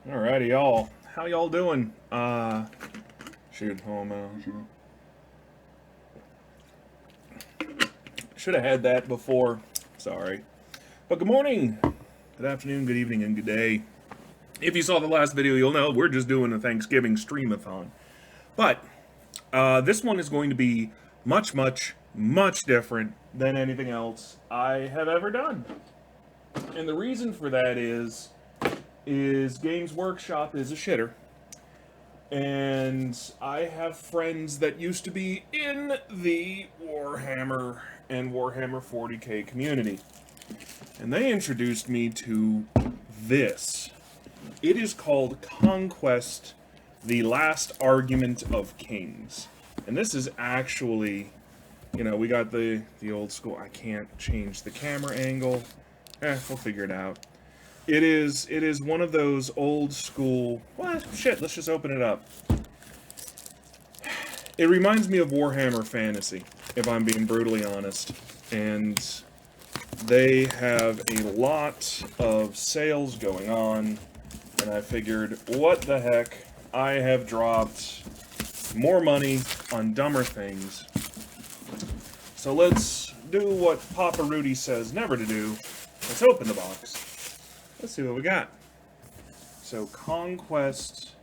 Alrighty, y'all. How y'all doing? Shoot, home. Should have had that before. Sorry. But good morning, good afternoon, good evening, and good day. If you saw the last video, you'll know we're just doing a Thanksgiving streamathon. But this one is going to be much, much, much different than anything else I have ever done. And the reason for that is Games Workshop is a shitter. And I have friends that used to be in the Warhammer and Warhammer 40k community. And they introduced me to this. It is called Conquest, the Last Argument of Kings. And this is actually, we got the old school, I can't change the camera angle. We'll figure it out. It is one of those old school, shit, let's just open it up. It reminds me of Warhammer Fantasy, if I'm being brutally honest. And they have a lot of sales going on, and I figured, what the heck, I have dropped more money on dumber things. So let's do what Papa Rudy says never to do. Let's open the box. Let's see what we got. So, Conquest,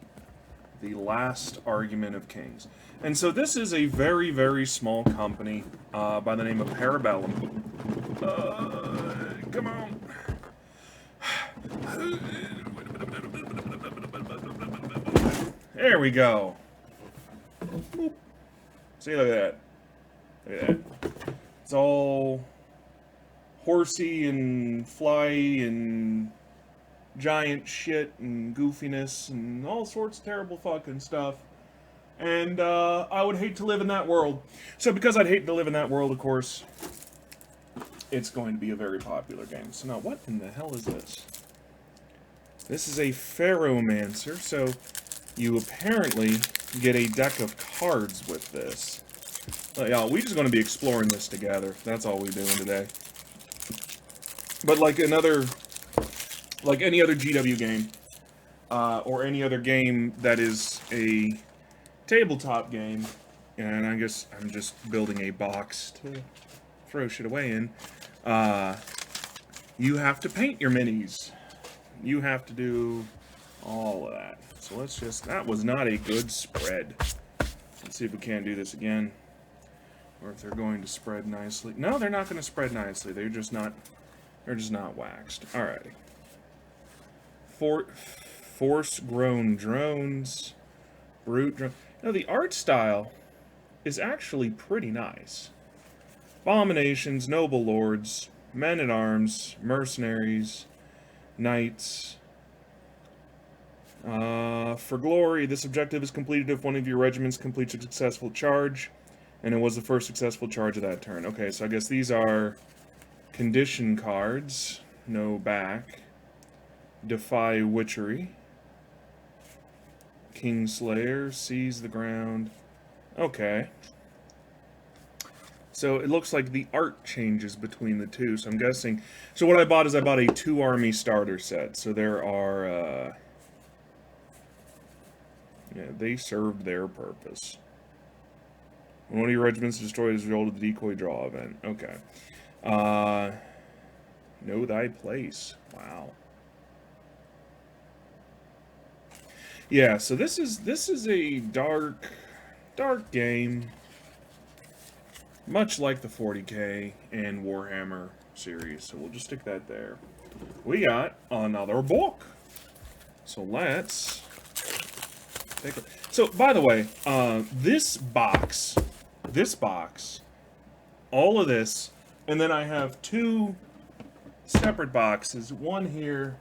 the Last Argument of Kings. And so this is a very, very small company by the name of Parabellum. Come on. There we go. Boop. See, look at that. Look at that. It's all horsey and fly and giant shit and goofiness and all sorts of terrible fucking stuff. And I would hate to live in that world. So because I'd hate to live in that world, of course, it's going to be a very popular game. So now, what in the hell is this? This is a Pharaohmancer, so you apparently get a deck of cards with this. Yeah, we're just going to be exploring this together. That's all we're doing today. But like any other GW game, or any other game that is a tabletop game, and I guess I'm just building a box to throw shit away in, you have to paint your minis. You have to do all of that. So let's just, that was not a good spread. Let's see if we can't do this again. Or if they're going to spread nicely. No, they're not going to spread nicely. They're just not waxed. Alrighty. Force-grown drones. Brute drones. Now, the art style is actually pretty nice. Abominations, noble lords, men-at-arms, mercenaries, knights. For glory, this objective is completed if one of your regiments completes a successful charge, and it was the first successful charge of that turn. Okay, so I guess these are condition cards. No back. Defy witchery. Kingslayer, seize the ground. Okay. So it looks like the art changes between the two, so I'm guessing... So what I bought is I bought a 2-army starter set. So there are, yeah, they served their purpose. When one of your regiments is destroyed as a result of the decoy draw event. Okay. Know thy place. Wow. Yeah, so this is a dark game, much like the 40k and Warhammer series. So we'll just stick that there. We got another book. So let's take a... So by the way, this box, all of this, and then I have two separate boxes. One here.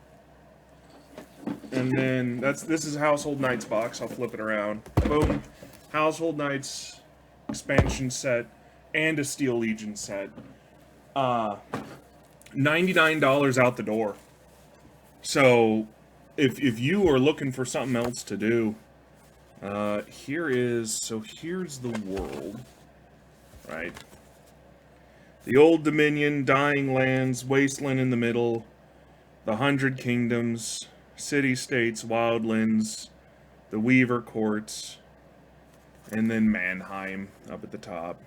And then this is Household Knights box. I'll flip it around. Boom. Household Knights expansion set and a Steel Legion set. $99 out the door. So if you are looking for something else to do, here's the world, right? The Old Dominion, Dying Lands, Wasteland in the middle, the 100 Kingdoms, city-states, wildlands, the Weaver Courts, and then Mannheim up at the top.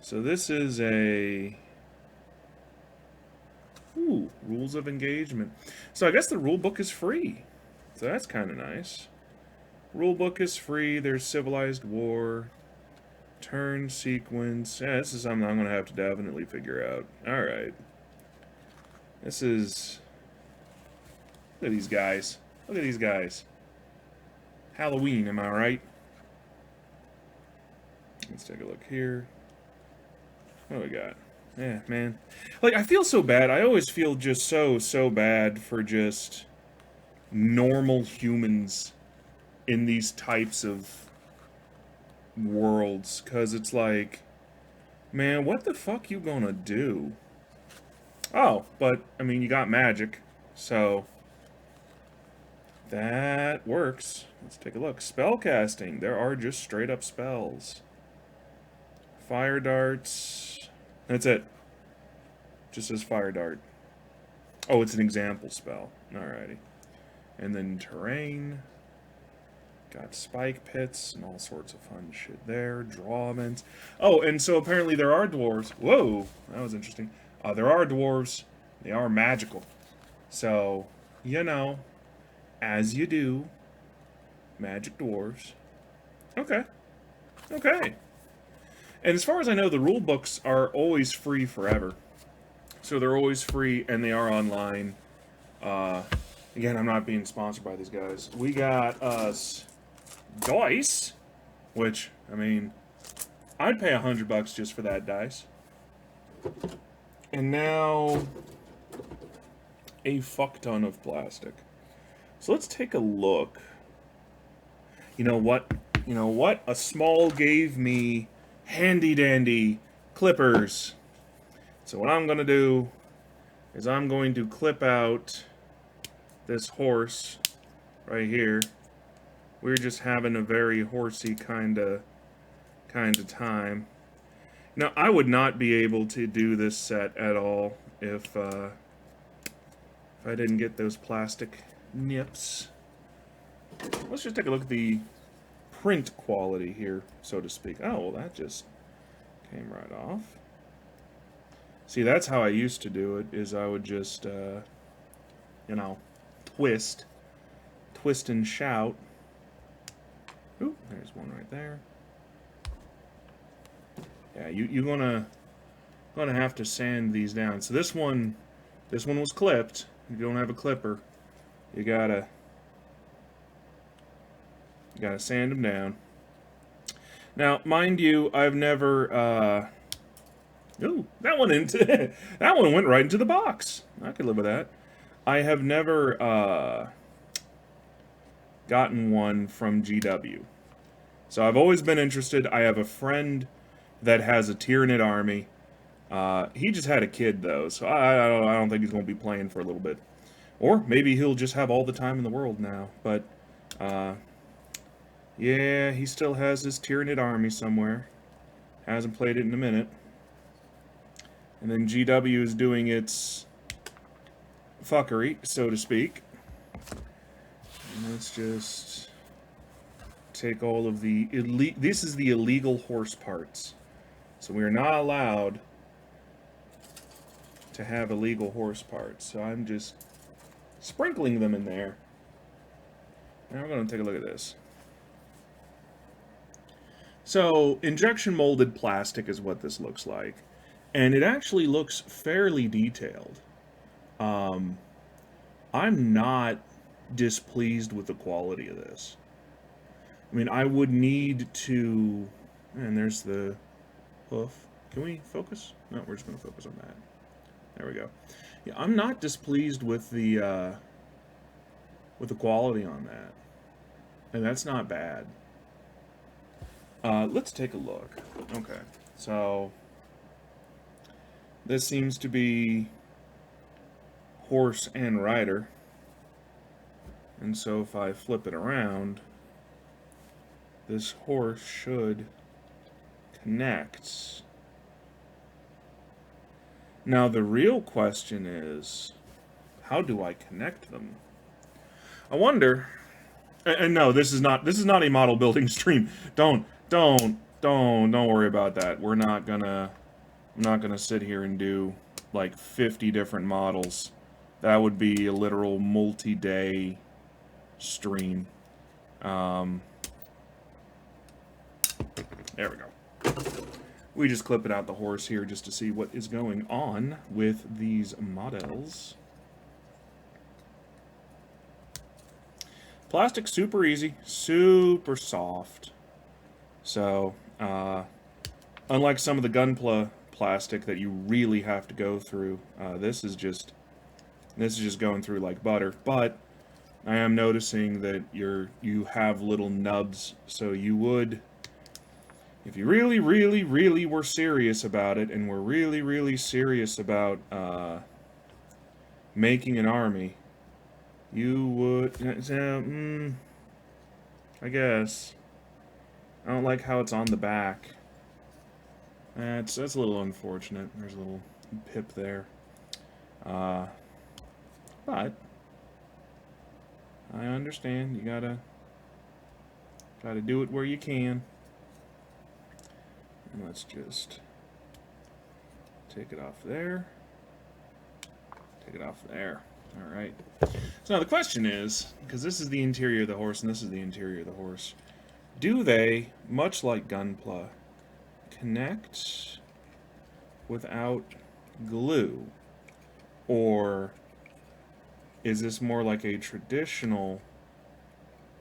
So this is a... Ooh, rules of engagement. So I guess the rule book is free. So that's kind of nice. Rule book is free. There's civilized war. Turn sequence. Yeah, this is something I'm going to have to definitely figure out. Alright. This is... Look at these guys. Look at these guys. Halloween, am I right? Let's take a look here. What do we got? Yeah, man. Like, I feel so bad. I always feel just so bad for just normal humans in these types of worlds. Because it's like, man, what the fuck you gonna do? Oh, but, I mean, you got magic. So, that works. Let's take a look. Spellcasting. There are just straight up spells. Fire darts. That's it. Just says fire dart. Oh, it's an example spell. Alrighty. And then terrain. Got spike pits and all sorts of fun shit there. Drawments. Oh, and so apparently there are dwarves. Whoa, that was interesting. There are dwarves. They are magical. So, you know, as you do, magic dwarves. Okay. Okay. And as far as I know, the rule books are always free forever. So they're always free, and they are online. Again, I'm not being sponsored by these guys. We got us dice, which, I mean, I'd pay $100 just for that dice. And now, a fuck ton of plastic. So let's take a look. You know what? You know what? A small gave me handy-dandy clippers. So what I'm going to do is I'm going to clip out this horse right here. We're just having a very horsey kind of time. Now, I would not be able to do this set at all if I didn't get those plastic nips. Let's just take a look at the print quality here, so to speak. Oh, well, that just came right off. See, that's how I used to do it, is I would just, you know, twist and shout. Ooh, there's one right there. Yeah, you're gonna have to sand these down. So this one was clipped. You don't have a clipper. You gotta sand them down. Now, mind you, I've never, ooh, that one went right into the box. I could live with that. I have never, gotten one from GW. So I've always been interested. I have a friend that has a Tyranid army. He just had a kid, though, so I don't think he's going to be playing for a little bit. Or maybe he'll just have all the time in the world now. But, yeah, he still has his Tyranid army somewhere. Hasn't played it in a minute. And then GW is doing its fuckery, so to speak. And let's just take all of the this is the illegal horse parts. So we are not allowed to have illegal horse parts. So I'm just sprinkling them in there. Now we're going to take a look at this. So injection molded plastic is what this looks like. And it actually looks fairly detailed. I'm not displeased with the quality of this. I mean, I would need to... And there's the hoof. Can we focus? No, we're just going to focus on that. There we go. Yeah, I'm not displeased with the quality on that. And that's not bad. Let's take a look. Okay, so this seems to be horse and rider. And so if I flip it around, this horse should connect. Now the real question is, how do I connect them? I wonder. And no, this is not a model building stream. Don't worry about that. I'm not gonna sit here and do like 50 different models. That would be a literal multi-day stream. There we go. We just clip it out the horse here just to see what is going on with these models. Plastic, super easy, super soft. So, unlike some of the Gunpla plastic that you really have to go through, this is just going through like butter. But I am noticing that you have little nubs, so you would, if you really, really, really were serious about it, and were really, really serious about making an army, you would, I guess. I don't like how it's on the back. That's a little unfortunate. There's a little pip there. But I understand. You gotta try to do it where you can. And let's just take it off there. Take it off there. Alright. So now the question is, because this is the interior of the horse and this is the interior of the horse, do they, much like Gunpla, connect without glue? Or is this more like a traditional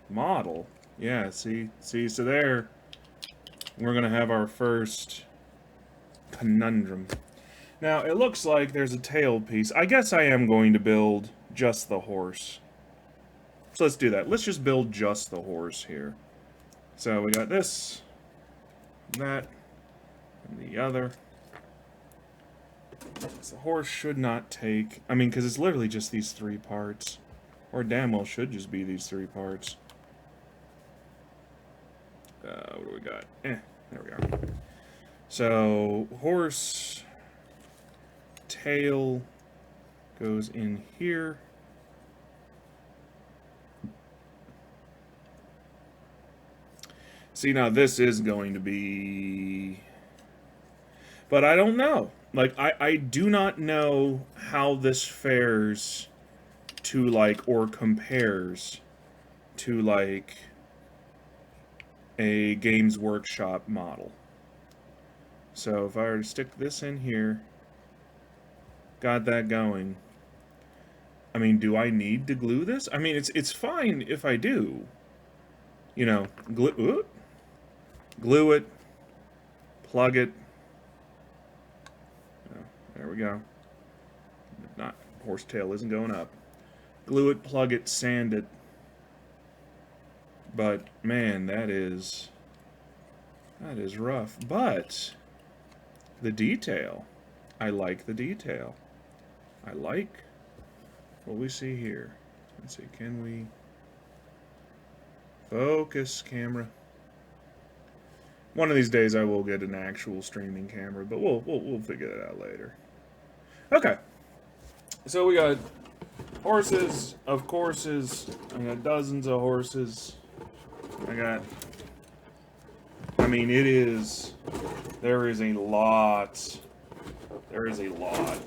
model? Yeah, see, so there we're going to have our first conundrum. Now, it looks like there's a tail piece. I guess I am going to build just the horse. So let's do that. Let's just build just the horse here. So we got this, that, and the other. So the horse should not take... I mean, because it's literally just these 3 parts. Or damn well should just be these 3 parts. What do we got? There we are. So, horse... tail goes in here. See, now this is going to be... But I don't know. Like, I do not know how this fares to, like, or compares to, like, a Games Workshop model. So if I were to stick this in here, got that going. I mean, do I need to glue this? I mean, it's fine if I do. You know, glue it, plug it. Oh, there we go. Not horsetail isn't going up. Glue it, plug it, sand it. But man, that is rough. But the detail, I like the detail. I like what we see here. Let's see, can we focus camera? One of these days I will get an actual streaming camera, but we'll figure that out later. Okay. So we got horses of courses. I got dozens of horses. I mean, there is a lot. There is a lot.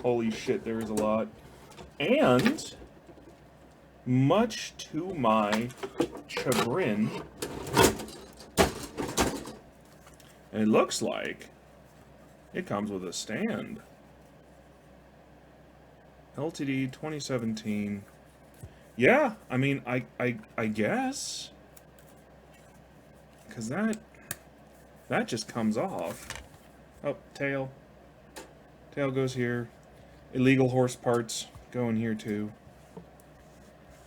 Holy shit, there is a lot. And, much to my chagrin, it looks like it comes with a stand. LTD 2017. Yeah, I mean, I guess. Because that just comes off. Oh, tail. Tail goes here. Illegal horse parts go in here too.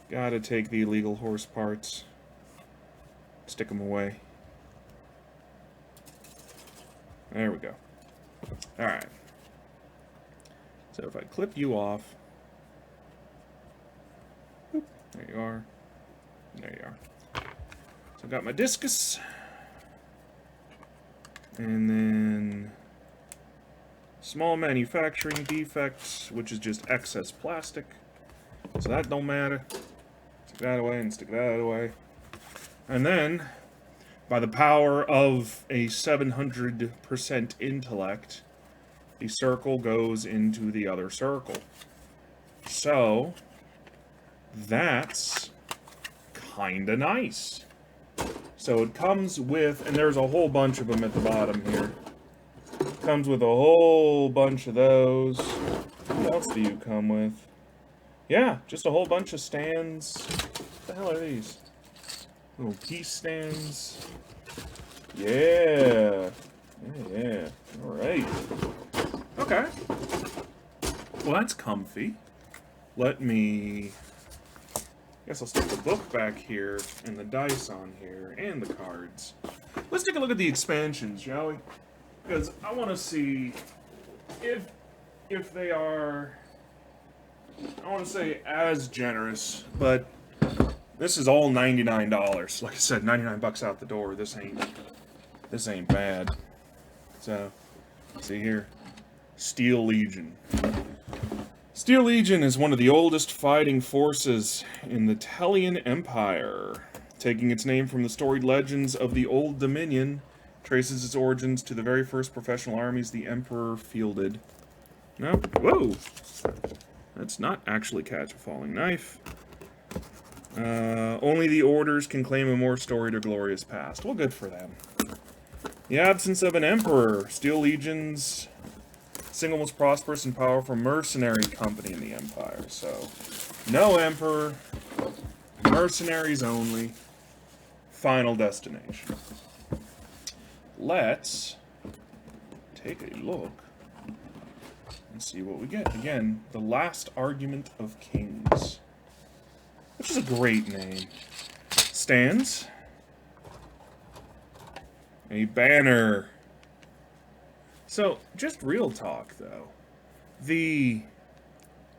Gotta take the illegal horse parts. Stick them away. There we go. Alright. So if I clip you off. Whoop, there you are. There you are. So I've got my discus. And then small manufacturing defects, which is just excess plastic. So that don't matter. So that away, and stick that away. And then, by the power of a 700% intellect, the circle goes into the other circle. So, that's kinda nice. So it comes with, and there's a whole bunch of them at the bottom here. Comes with a whole bunch of those. What else do you come with? Yeah, just a whole bunch of stands. What the hell are these? Little piece stands. Yeah. Yeah. Alright. Okay. Well, that's comfy. Let me... I guess I'll stick the book back here, and the dice on here, and the cards. Let's take a look at the expansions, shall we? Because I want to see if they are, I want to say as generous, but this is all $99. Like I said, 99 bucks out the door. This ain't bad. So, see here, Steel Legion. Steel Legion is one of the oldest fighting forces in the Tellian Empire. Taking its name from the storied legends of the Old Dominion, traces its origins to the very first professional armies the Emperor fielded. No, whoa! Let's not actually catch a falling knife. Only the orders can claim a more storied or glorious past. Well, good for them. The absence of an emperor. Steel Legion's single most prosperous and powerful mercenary company in the Empire. So, no emperor, mercenaries only. Final destination. Let's take a look and see what we get. Again, the Last Argument of Kings, which is a great name. Stands. A banner. So, just real talk, though. The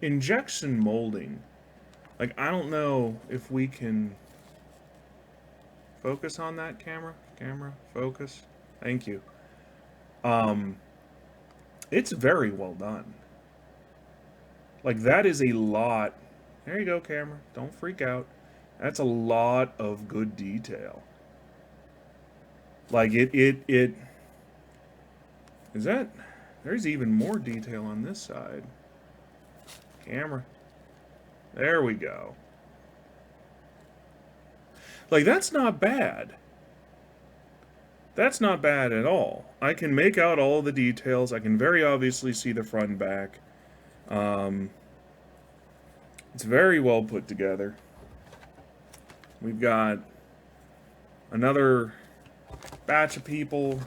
injection molding, like, I don't know if we can focus on that camera. Camera, focus. Thank you. It's very well done. Like, that is a lot. There you go, camera. Don't freak out. That's a lot of good detail. Like, it is that... There's even more detail on this side. Camera. There we go. Like, that's not bad. That's not bad at all. I can make out all the details. I can very obviously see the front and back. It's very well put together. We've got another batch of people,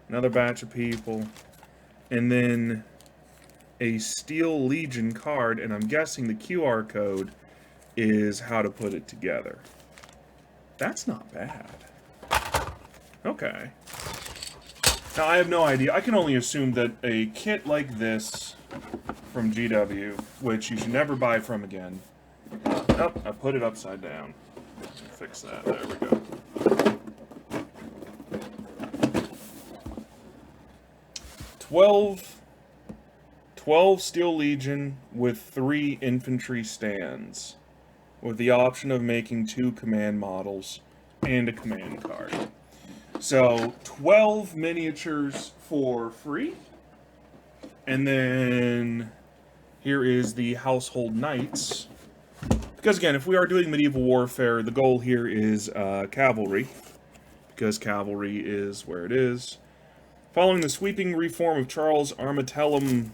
another batch of people, and then a Steel Legion card, and I'm guessing the QR code is how to put it together. That's not bad. Okay. Now, I have no idea. I can only assume that a kit like this from GW, which you should never buy from again. Nope, I put it upside down. Fix that. There we go. 12 Steel Legion with 3 infantry stands, with the option of making 2 command models and a command card. So, 12 miniatures for free. And then here is the Household Knights. Because again, if we are doing medieval warfare, the goal here is cavalry. Because cavalry is where it is. Following the sweeping reform of Charles Armatellum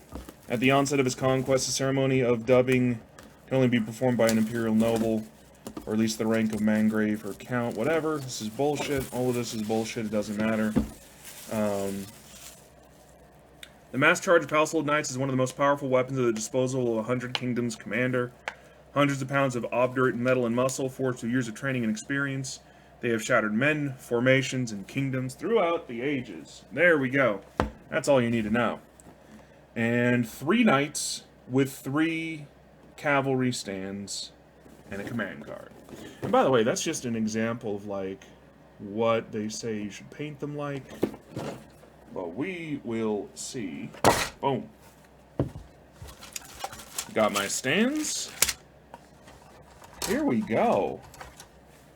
at the onset of his conquest, the ceremony of dubbing can only be performed by an imperial noble, or at least the rank of Mangrave or Count, whatever. This is bullshit. All of this is bullshit. It doesn't matter. The mass charge of Household Knights is one of the most powerful weapons at the disposal of a 100 Kingdoms commander. Hundreds of pounds of obdurate metal and muscle, forged through years of training and experience. They have shattered men, formations, and kingdoms throughout the ages. There we go. That's all you need to know. And 3 knights with 3 cavalry stands and a command card. And by the way, that's just an example of, like, what they say you should paint them like. But we will see. Boom. Got my stands. Here we go.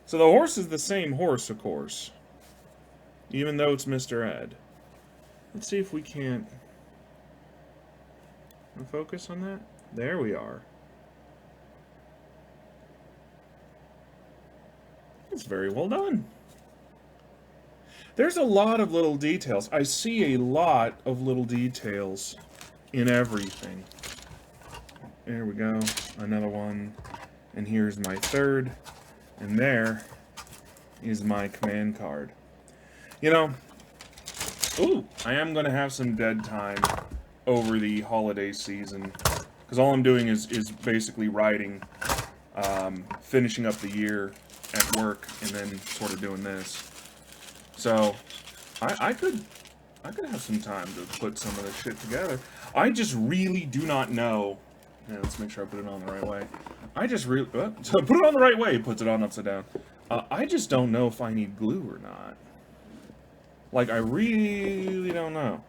So the horse is the same horse, of course. Even though it's Mr. Ed. Let's see if we can't focus on that. There we are. It's very well done. There's a lot of little details. I see a lot of little details in everything. There we go. Another one. And here's my third. And there is my command card. You know, ooh, I am going to have some dead time over the holiday season. Because all I'm doing is basically writing, finishing up the year at work, and then sort of doing this. So, I could have some time to put some of this shit together. I just really do not know. Yeah, let's make sure I put it on the right way. I just really... so put it on the right way, puts it on upside down. I just don't know if I need glue or not. Like, I really don't know.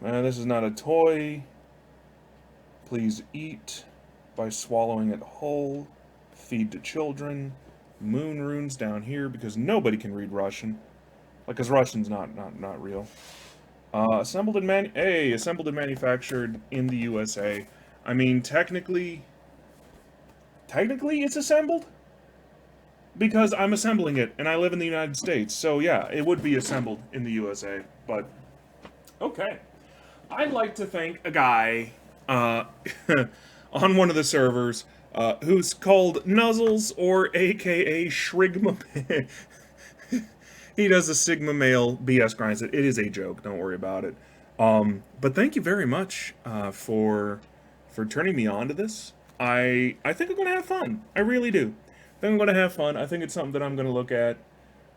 This is not a toy. Please eat by swallowing it whole. Feed to children. Moon runes down here because nobody can read Russian. Like, because Russian's not real. Assembled and manufactured in the USA. I mean, technically it's assembled because I'm assembling it and I live in the United States. So yeah, it would be assembled in the USA. But okay, I'd like to thank a guy on one of the servers who's called Nuzzles, or AKA Shrigma. He does a Sigma male BS grinds. It is a joke. Don't worry about it. But thank you very much for turning me on to this. I think I'm gonna have fun. I really do. I think I'm gonna have fun. I think it's something that I'm gonna look at,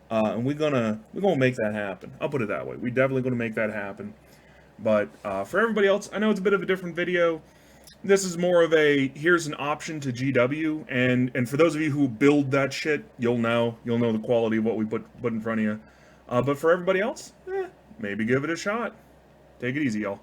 and we're gonna make that happen. I'll put it that way. We're definitely gonna make that happen. But for everybody else, I know it's a bit of a different video. This is more of a, here's an option to GW, and for those of you who build that shit, you'll know the quality of what we put in front of you. But for everybody else, maybe give it a shot. Take it easy, y'all.